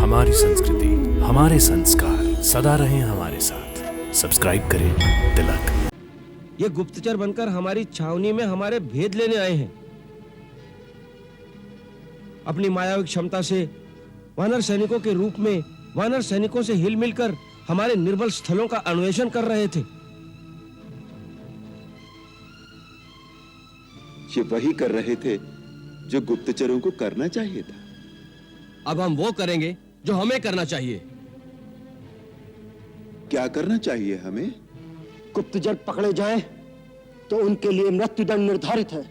हमारी संस्कृति, हमारे संस्कार सदा रहें हमारे साथ। सब्सक्राइब करें तिलक। ये गुप्तचर बनकर हमारी छावनी में हमारे भेद लेने आए हैं। अपनी मायावी क्षमता से वानर सैनिकों के रूप में वानर सैनिकों से हिल मिलकर हमारे निर्बल स्थलों का अन्वेषण कर रहे थे। ये वही कर रहे थे जो गुप्तचरों को करना चाहिए था। अब हम वो करेंगे जो हमें करना चाहिए। क्या करना चाहिए हमें? गुप्तचर पकड़े जाएं तो उनके लिए मृत्युदंड निर्धारित है।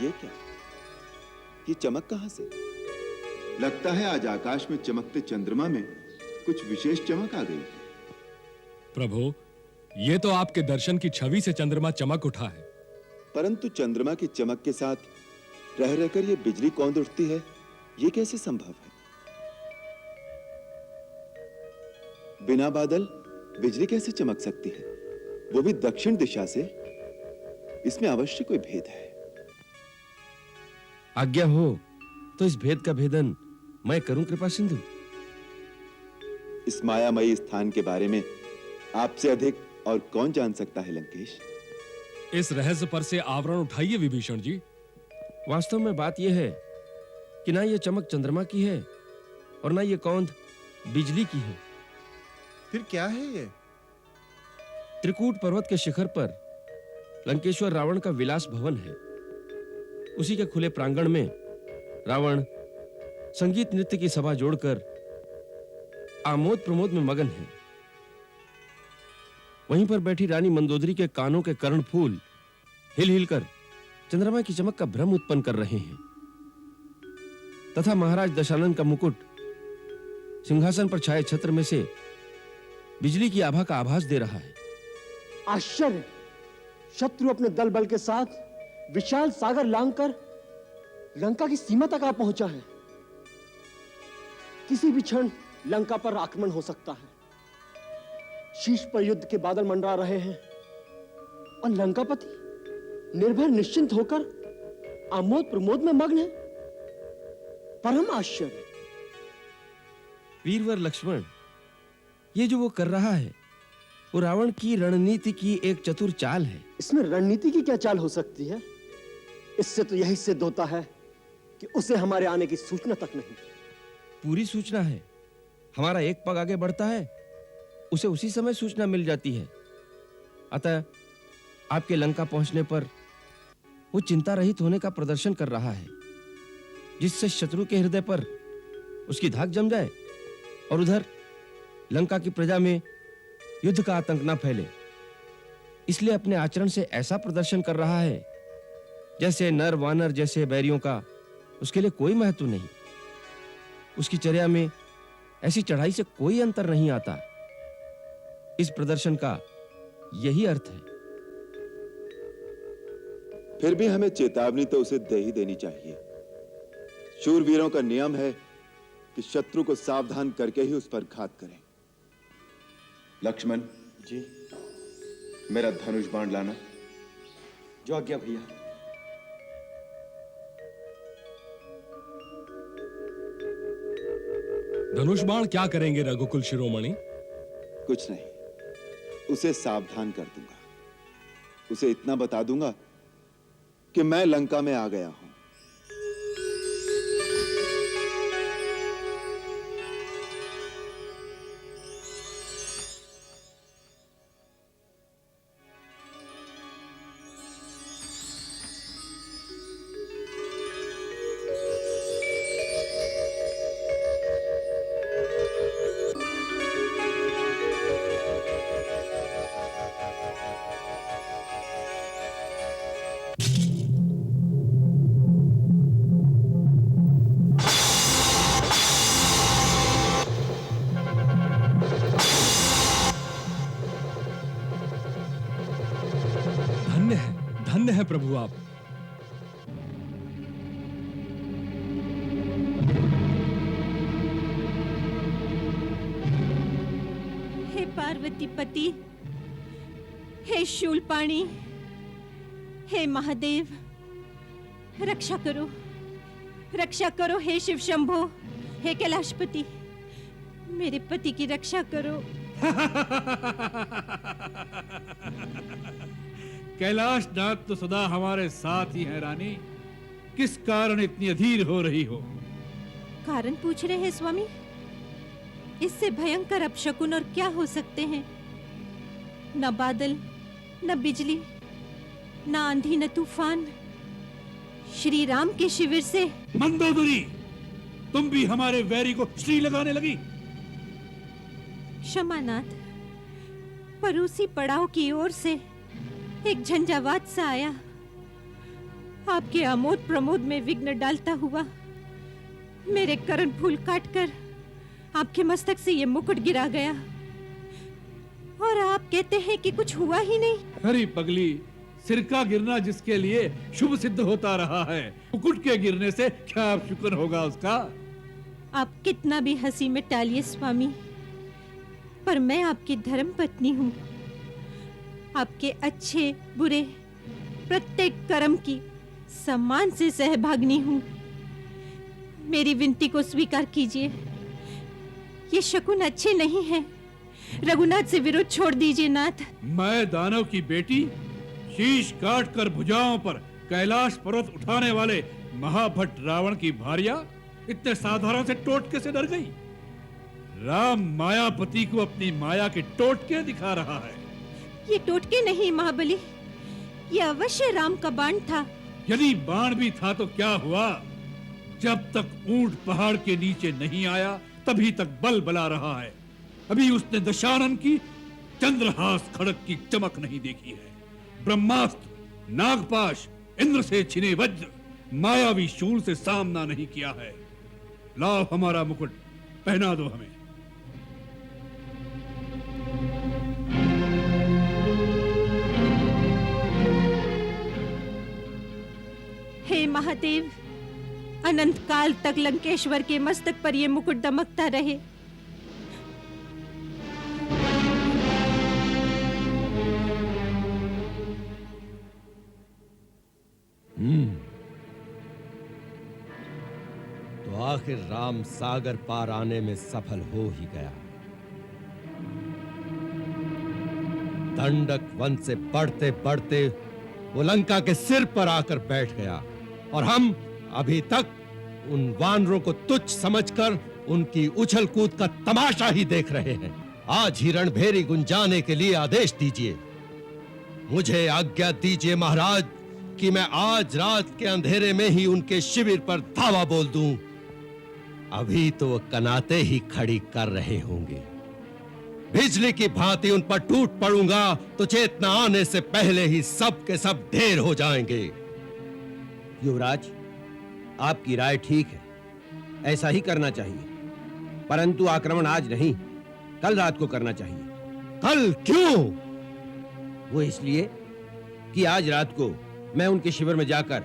ये क्या? ये चमक कहां से? लगता है आज आकाश में चमकते चंद्रमा में कुछ विशेष चमक आ गई। प्रभु, ये तो आपके दर्शन की छवि से चंद्रमा चमक उठा है। परंतु चंद्रमा की चमक के साथ रह रहकर ये बिजली कौंध उठती है, ये कैसे संभव है? बिना बादल बिजली कैसे चमक सकती है, वो भी दक्षिण दिशा से? इसमें अवश्य कोई भेद है। आज्ञा हो तो इस भेद का भेदन मैं करूं कृपा सिंधु। इस मायामयी स्थान के बारे में आपसे अधिक और कौन जान सकता है लंकेश? इस रहस्य पर से आवरण उठाइए विभीषण जी। वास्तव में बात यह है कि ना ये चमक चंद्रमा की है और ना ये कौंध बिजली की है। फिर क्या है ये? त्रिकूट पर्वत के शिखर पर लंकेश्वर रावण का विलास भवन है। उसी के खुले प्रांगण में रावण संगीत नृत्य की सभा जोड़कर आमोद प्रमोद में मगन है। वहीं पर बैठी रानी मंदोदरी के कानों के कर्णफूल हिल हिलकर चंद्रमा की चमक का भ्रम उत्पन्न कर रहे हैं तथा महाराज दशानन का मुकुट सिंहासन पर छाए छत्र में से बिजली की आभा का आभास दे रहा है। आश्चर्य! शत्रु अपने दल बल के साथ विशाल सागर लांघकर लंका की सीमा तक आ पहुंचा है। किसी भी क्षण लंका पर आक्रमण हो सकता है। शीश पर युद्ध के बादल मंडरा रहे हैं और लंकापति निर्भय निश्चिंत होकर आमोद प्रमोद में मग्न है। परम आश्चर्य! वीरवर लक्ष्मण, ये जो वो कर रहा है वो रावण की रणनीति की एक चतुर चाल है। इसमें रणनीति की क्या चाल हो सकती है? इससे तो यही सिद्ध होता है कि उसे हमारे आने की सूचना तक नहीं। पूरी सूचना है। हमारा एक पग आगे बढ़ता है, उसे उसी समय सूचना मिल जाती है। अतः आपके लंका पहुंचने पर वो चिंता रहित होने का प्रदर्शन कर रहा है, जिससे शत्रु के हृदय पर उसकी धाक जम जाए और उधर लंका की प्रजा में युद्ध का आतंक न फैले। इसलिए अपने आचरण से ऐसा प्रदर्शन कर रहा है जैसे नर वानर जैसे बैरियों का उसके लिए कोई महत्व नहीं। उसकी चर्या में ऐसी चढ़ाई से कोई अंतर नहीं आता। इस प्रदर्शन का यही अर्थ है। फिर भी हमें चेतावनी तो उसे दे ही देनी चाहिए। शूरवीरों का नियम है कि शत्रु को सावधान करके ही उस पर घात करें। लक्ष्मण जी, मेरा धनुष बाण लाना। जो आज्ञा भैया। धनुष बाण क्या करेंगे रघुकुल शिरोमणि? कुछ नहीं, उसे सावधान कर दूंगा। उसे इतना बता दूंगा कि मैं लंका में आ गया हूं। प्रभु आप। हे पार्वती पति, हे शूलपाणी, हे महादेव, रक्षा करो, रक्षा करो। हे शिव शंभो, हे कैलाशपति, मेरे पति की रक्षा करो। कैलाश नाथ तो सदा हमारे साथ ही है रानी। किस कारण इतनी अधीर हो रही हो? कारण पूछ रहे हैं स्वामी? इससे भयंकर अपशकुन और क्या हो सकते हैं? न बादल, न बिजली, न आंधी, न तूफान। श्री राम के शिविर से। मंदोदरी, तुम भी हमारे वैरी को श्री लगाने लगी। क्षमानाथ, पड़ोसी पड़ाव की ओर से एक झंझावात सा आया। आपके आमोद प्रमोद में विघ्न डालता हुआ मेरे कर्ण फूल काटकर आपके मस्तक से ये मुकुट गिरा गया, और आप कहते हैं कि कुछ हुआ ही नहीं। अरे पगली, सिर का गिरना जिसके लिए शुभ सिद्ध होता रहा है, मुकुट के गिरने से क्या शुक्र होगा उसका? आप कितना भी हंसी में टालिए स्वामी, पर मैं आपकी धर्म पत्नी हूँ। आपके अच्छे बुरे प्रत्येक कर्म की सम्मान से सहभागिनी हूँ। मेरी विनती को स्वीकार कीजिए। ये शकुन अच्छे नहीं हैं। रघुनाथ से विरोध छोड़ दीजिए नाथ। मैं दानव की बेटी, शीश काट कर भुजाओं पर कैलाश पर्वत उठाने वाले महाभट्ट रावण की भार्या इतने साधारण से टोटके से डर गई? राम मायापति को अपनी माया के टोटके दिखा रहा है। ये टोटके नहीं महाबली, ये अवश्य राम का बाण था। यदि बाण भी था तो क्या हुआ? जब तक ऊंट पहाड़ के नीचे नहीं आया तभी तक बल बला रहा है। अभी उसने दशानन की चंद्रहास खड़क की चमक नहीं देखी है। ब्रह्मास्त्र, नागपाश, इंद्र से छिने वज्र, मायावी शूल से सामना नहीं किया है। लाओ हमारा मुकुट, पहना दो हमें। हे महादेव, अनंत काल तक लंकेश्वर के मस्तक पर यह मुकुट दमकता रहे। तो आखिर राम सागर पार आने में सफल हो ही गया। दंडक वन से बढ़ते बढ़ते वो लंका के सिर पर आकर बैठ गया, और हम अभी तक उन वानरों को तुच्छ समझकर उनकी उछल कूद का तमाशा ही देख रहे हैं। आज ही रणभेरी गुंजाने के लिए आदेश दीजिए। मुझे आज्ञा दीजिए महाराज कि मैं आज रात के अंधेरे में ही उनके शिविर पर धावा बोल दूं। अभी तो वो कनाते ही खड़ी कर रहे होंगे। बिजली की भांति उन पर टूट पड़ूंगा तो चेतना आने से पहले ही सब के सब ढेर हो जाएंगे। युवराज, आपकी राय ठीक है, ऐसा ही करना चाहिए, परंतु आक्रमण आज नहीं, कल रात को करना चाहिए। कल क्यों? वो इसलिए कि आज रात को मैं उनके शिविर में जाकर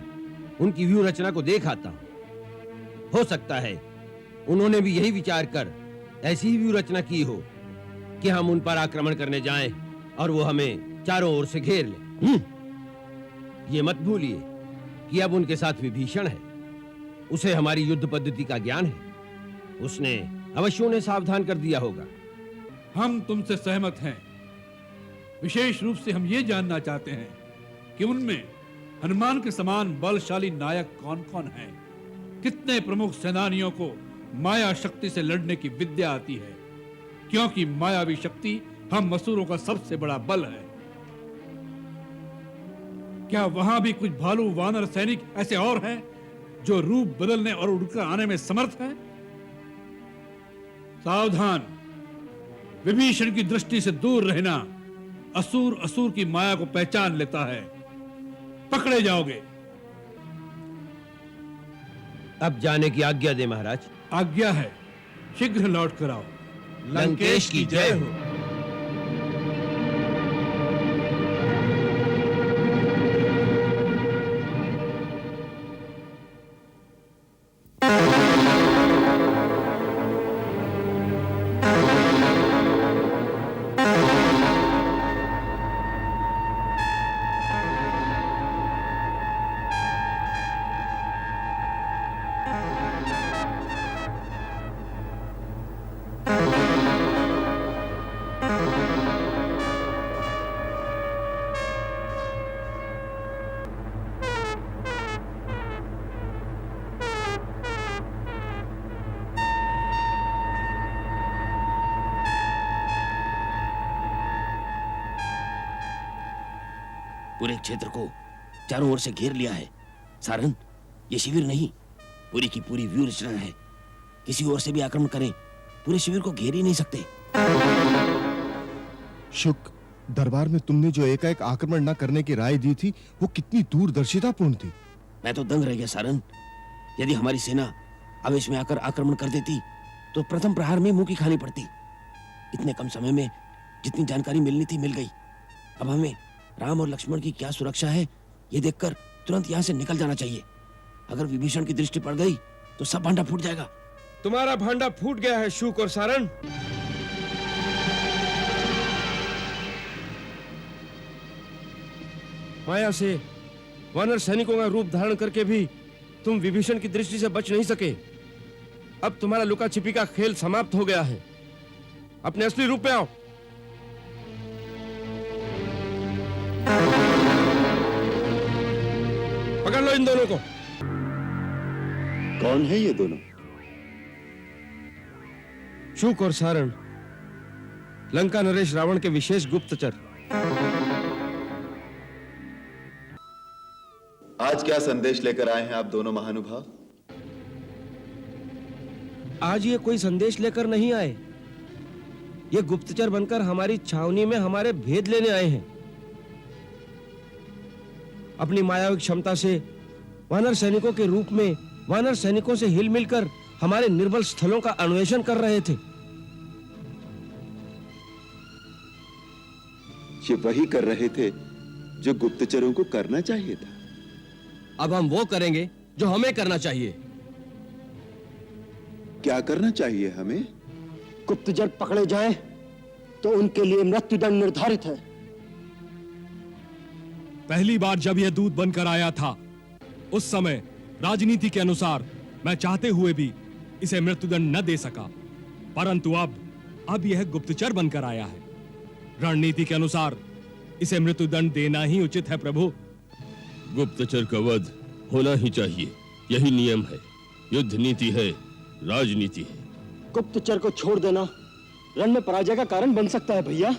उनकी व्यूह रचना को देख आता हूं। हो सकता है उन्होंने भी यही विचार कर ऐसी ही व्यूह रचना की हो कि हम उन पर आक्रमण करने जाएं और वो हमें चारों ओर से घेर ले। ये मत भूलिए कि अब उनके साथ विभीषण है। उसे हमारी युद्ध पद्धति का ज्ञान है। उसने अवश्य उन्हें सावधान कर दिया होगा। हम तुमसे सहमत हैं। विशेष रूप से हम ये जानना चाहते हैं कि उनमें हनुमान के समान बलशाली नायक कौन कौन हैं? कितने प्रमुख सेनानियों को माया शक्ति से लड़ने की विद्या आती है? क्योंकि मायावी शक्ति हम असुरों का सबसे बड़ा बल है। क्या वहां भी कुछ भालू वानर सैनिक ऐसे और हैं जो रूप बदलने और उड़कर आने में समर्थ हैं? सावधान, विभीषण की दृष्टि से दूर रहना। असुर की माया को पहचान लेता है, पकड़े जाओगे। अब जाने की आज्ञा दे महाराज। आज्ञा है, शीघ्र लौट कर आओ। लंकेश की जय हो। पूरे क्षेत्र को चारों ओर से घेर लिया है। सारन, ये शिविर नहीं, पूरी की पूरी व्यूह रचना है। किसी ओर से भी आक्रमण करें, पूरे शिविर को घेर ही नहीं सकते। शुक, दरबार में तुमने जो एकाएक आक्रमण न करने की राय दी थी, वो कितनी दूरदर्शितापूर्ण थी। मैं तो दंग रह गया सारन। यदि हमारी सेना आवेश में आकर आक्रमण कर देती तो प्रथम प्रहार में मुंह की खानी पड़ती। इतने कम समय में जितनी जानकारी मिलनी थी मिल गई। अब हमें राम और लक्ष्मण की क्या सुरक्षा है ये देखकर तुरंत यहाँ से निकल जाना चाहिए। अगर विभीषण की दृष्टि पड़ गई तो सब भांडा फूट जाएगा। तुम्हारा भांडा फूट गया है शुक और सारन। माया से वानर सैनिकों का रूप धारण करके भी तुम विभीषण की दृष्टि से बच नहीं सके। अब तुम्हारा लुका छिपी का खेल समाप्त हो गया है। अपने असली रूप में आओ। पकड़ लो इन दोनों को। कौन है ये दोनों? शुक और सारण, लंका नरेश रावण के विशेष गुप्तचर। आज क्या संदेश लेकर आए हैं आप दोनों महानुभाव? आज ये कोई संदेश लेकर नहीं आए। ये गुप्तचर बनकर हमारी छावनी में हमारे भेद लेने आए हैं। अपनी मायावी क्षमता से वानर सैनिकों के रूप में वानर सैनिकों से हिल मिलकर हमारे निर्बल स्थलों का अन्वेषण कर रहे थे। ये वही कर रहे थे जो गुप्तचरों को करना चाहिए था। अब हम वो करेंगे जो हमें करना चाहिए। क्या करना चाहिए हमें? गुप्तचर पकड़े जाएं तो उनके लिए मृत्युदंड निर्धारित है। पहली बार जब यह दूत बनकर आया था उस समय राजनीति के अनुसार मैं चाहते हुए भी इसे मृत्युदंड न दे सका, परंतु अब यह गुप्तचर बनकर आया है। रणनीति के अनुसार इसे मृत्युदंड देना ही उचित है प्रभु। गुप्तचर का वध होना ही चाहिए, यही नियम है। युद्ध नीति है, राजनीति है। गुप्तचर को छोड़ देना रण में पराजय का कारण बन सकता है भैया।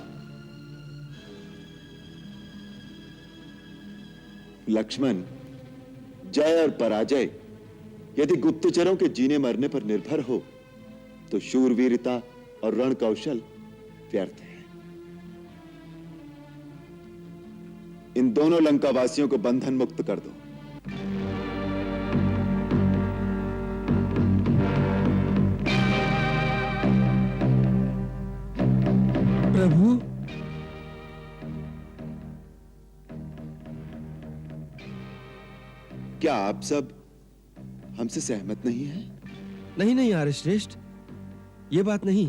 लक्ष्मण, जय और पराजय यदि गुप्तचरों के जीने मरने पर निर्भर हो तो शूरवीरता और रण कौशल व्यर्थ है। इन दोनों लंकावासियों को बंधन मुक्त कर दो। प्रभु, क्या आप सब हमसे सहमत नहीं हैं? नहीं नहीं आर्य श्रेष्ठ, ये बात नहीं।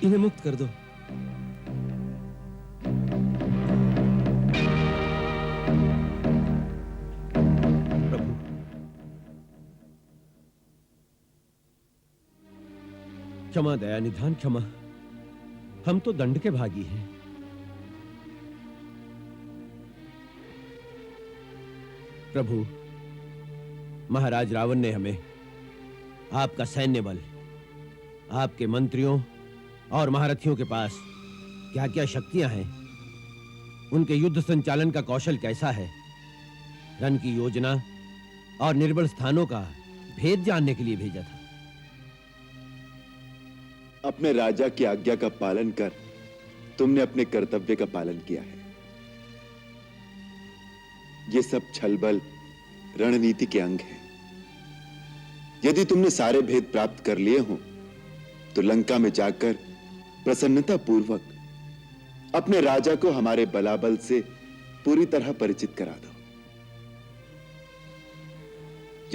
इन्हें मुक्त कर दो। प्रभु, क्षमा दया निधान क्षमा। हम तो दंड के भागी हैं। प्रभु, महाराज रावण ने हमें आपका सैन्य बल, आपके मंत्रियों और महारथियों के पास क्या क्या शक्तियां हैं, उनके युद्ध संचालन का कौशल कैसा है, रण की योजना और निर्बल स्थानों का भेद जानने के लिए भेजा था। अपने राजा की आज्ञा का पालन कर तुमने अपने कर्तव्य का पालन किया है। ये सब छलबल रणनीति के अंग हैं। यदि तुमने सारे भेद प्राप्त कर लिए हो तो लंका में जाकर प्रसन्नता पूर्वक अपने राजा को हमारे बलाबल से पूरी तरह परिचित करा दो।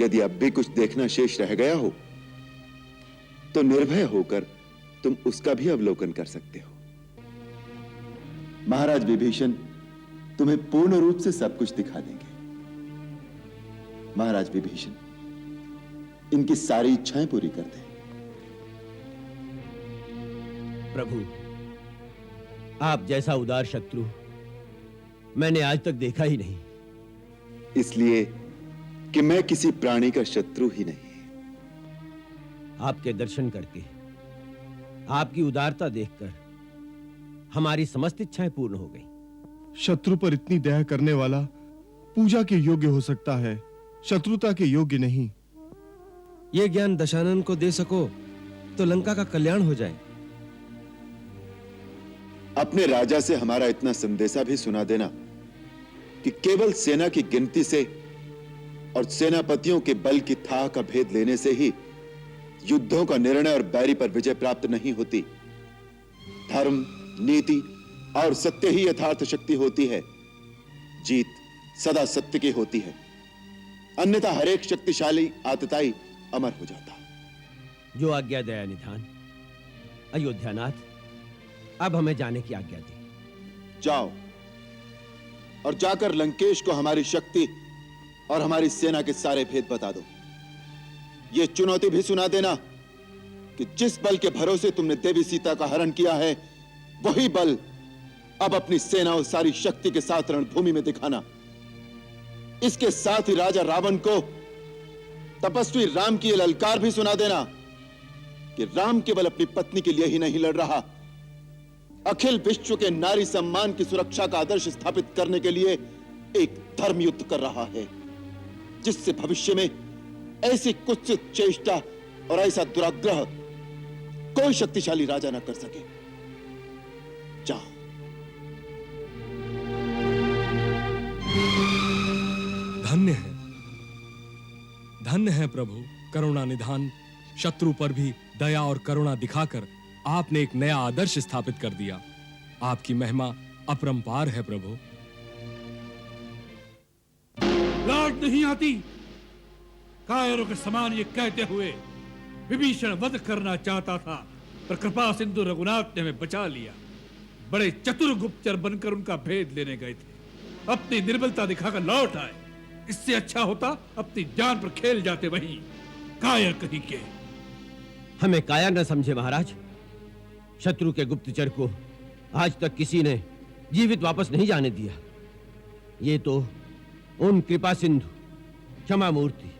यदि अब भी कुछ देखना शेष रह गया हो तो निर्भय होकर तुम उसका भी अवलोकन कर सकते हो। महाराज विभीषण तुम्हें पूर्ण रूप से सब कुछ दिखा देंगे। महाराज विभीषण, इनकी सारी इच्छाएं पूरी कर दे। प्रभु, आप जैसा उदार शत्रु मैंने आज तक देखा ही नहीं। इसलिए कि मैं किसी प्राणी का शत्रु ही नहीं। आपके दर्शन करके, आपकी उदारता देखकर हमारी समस्त इच्छाएं पूर्ण हो गई। शत्रु पर इतनी दया करने वाला पूजा के योग्य हो सकता है, शत्रुता के योग्य नहीं। ये ज्ञान दशानन को दे सको तो लंका का कल्याण हो जाए। अपने राजा से हमारा इतना संदेशा भी सुना देना कि केवल सेना की गिनती से और सेनापतियों के बल की थाह का भेद लेने से ही युद्धों का निर्णय और बैरी पर विजय प्राप्त नहीं होती। धर्म, नीति और सत्य ही यथार्थ शक्ति होती है। जीत सदा सत्य की होती है, अन्यथा हर एक शक्तिशाली आतताई अमर हो जाता। जो आज्ञा दया निधान। अयोध्यानाथ, अब हमें जाने की आज्ञा दी। जाओ और जाकर लंकेश को हमारी शक्ति और हमारी सेना के सारे भेद बता दो। यह चुनौती भी सुना देना कि जिस बल के भरोसे तुमने देवी सीता का हरण किया है, वही बल अब अपनी सेना और सारी शक्ति के साथ रणभूमि में दिखाना। इसके साथ ही राजा रावण को तपस्वी राम की यह ललकार भी सुना देना कि राम केवल अपनी पत्नी के लिए ही नहीं लड़ रहा, अखिल विश्व के नारी सम्मान की सुरक्षा का आदर्श स्थापित करने के लिए एक धर्म युद्ध कर रहा है, जिससे भविष्य में ऐसी कुत्सित चेष्टा और ऐसा दुराग्रह कोई शक्तिशाली राजा न कर सके। जाओ। धन्य है प्रभु, करुणा निधान। शत्रु पर भी दया और करुणा दिखाकर आपने एक नया आदर्श स्थापित कर दिया। आपकी महिमा अपरंपार है प्रभु। लाज नहीं आती कायरों के समान ये कहते हुए विभीषण वध करना चाहता था, पर कृपा सिंधु रघुनाथ ने हमें बचा लिया। बड़े चतुर गुप्तचर बनकर उनका भेद लेने गए थे, अपनी निर्बलता दिखाकर लौट आए। इससे अच्छा होता अपनी जान पर खेल जाते वहीं। कायर कहीं के। हमें कायर न समझे महाराज। शत्रु के गुप्तचर को आज तक किसी ने जीवित वापस नहीं जाने दिया। ये तो उन कृपा सिंधु, क्षमा मूर्ति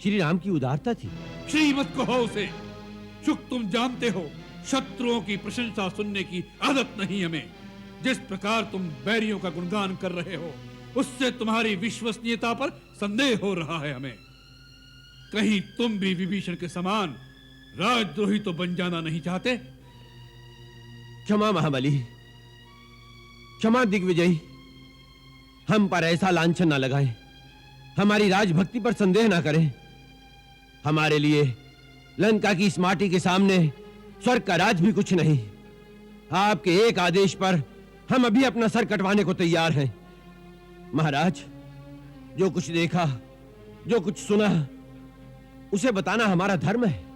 श्री राम की उदारता थी। श्रीमत कहो उसे। शुक, तुम जानते हो शत्रुओं की प्रशंसा सुनने की आदत नहीं हमें। जिस प्रकार तुम बैरियों का गुणगान कर रहे हो, उससे तुम्हारी विश्वसनीयता पर संदेह हो रहा है हमें। कहीं तुम भी विभीषण के समान राजद्रोही तो बन जाना नहीं चाहते? क्षमा महाबली, क्षमा दिग्विजयी। हम पर ऐसा लांछन ना लगाएं, हमारी राजभक्ति पर संदेह ना करें। हमारे लिए लंका की इस माटी के सामने स्वर्ग का राज भी कुछ नहीं। आपके एक आदेश पर हम अभी अपना सर कटवाने को तैयार हैं। महाराज, जो कुछ देखा, जो कुछ सुना, उसे बताना हमारा धर्म है।